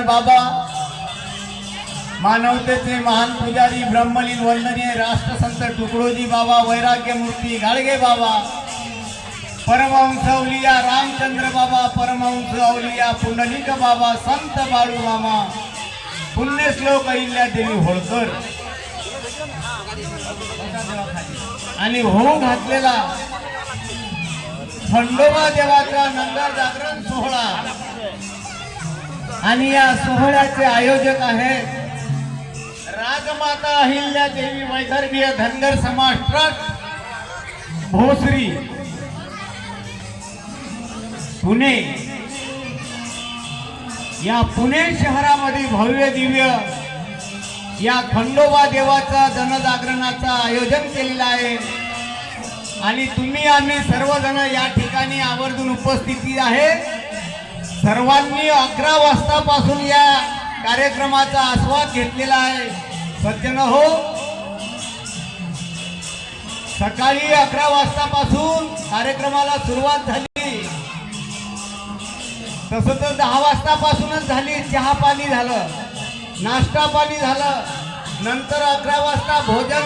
बाबा, मानवतेचे महान पुजारी ब्रह्मलीन वंदनीय राष्ट्रसंत तुकडोजी बाबा, वैराग्य मूर्ती गाडगे बाबा, परमहंस अवलिया रामचंद्र बाबा, परमहंस अवलिया पुंडलिक बाबा, संत बाळू मामा, पुण्यश्लोक अहिल्यादेवी होळकर आणि होऊ घातलेला खंडोबा देवाचा नंदा जागरण सोहळा आणि या सोहळ्याचे आयोजक आहेत राजमाता अहिल्यादेवी वैदर्भीय धनगर समाज ट्रस्ट भोसरी पुणे। या पुणे शहरामध्ये भव्य दिव्य या खंडोबा देवाचा जनजागरणाचा आयोजन केलेलं आहे आणि तुम्ही आम्ही सर्वजण या ठिकाणी आवर्जून उपस्थिती आहे। सर्वांनी 11 वाजतापासून या कार्यक्रमाचा आस्वाद घेतलेला आहे। सज्जन हो, सकाळी 11 वाजतापासून कार्यक्रमाला सुरुवात झाली, तसं तर 10 वाजतापासूनच झाली। चहा पाणी झालं, नाश्ता पाणी झालं, नंतर 11 वाजता भोजन